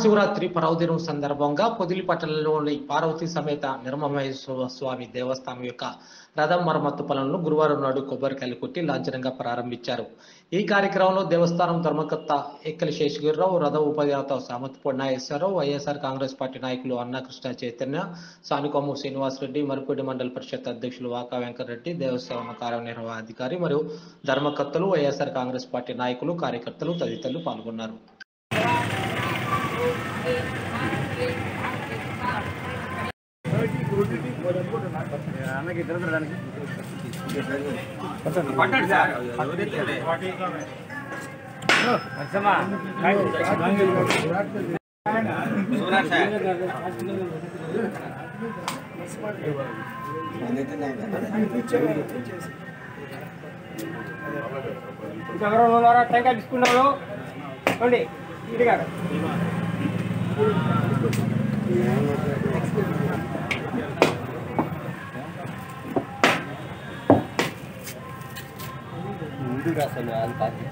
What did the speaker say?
మహాశివరాత్రి పర్వదినం సందర్భంగా పొదిలి పట్టణంలోని పార్వతీ సమేత నిర్మమహేశ్వర స్వామి దేవస్థానం యొక్క రథం మరమ్మత్తు పనులను గురువారం నాడు కొబ్బరికాయలు కొట్టి లాంఛనంగా ప్రారంభించారు. ఈ కార్యక్రమంలో దేవస్థానం ధర్మకర్త ఎక్కలి శేషగిరిరావు, రథ ఉపాధ్యాత సామత్పూడి నాగేశ్వరరావు, వైఎస్ఆర్ కాంగ్రెస్ పార్టీ నాయకులు అన్నా కృష్ణ చైతన్య, సానుకొమ్ము శ్రీనివాసరెడ్డి, మరిపూడి మండల పరిషత్ అధ్యక్షులు వాకా వెంకటరెడ్డి, దేవస్థానం కార్యనిర్వహణాధికారి మరియు ధర్మకర్తలు, వైఎస్ఆర్ కాంగ్రెస్ పార్టీ నాయకులు, కార్యకర్తలు తదితరులు పాల్గొన్నారు. టెంకాయ తీసుకున్నాడు ఇదిగా ముందుగా అసలు అంతా వీడియో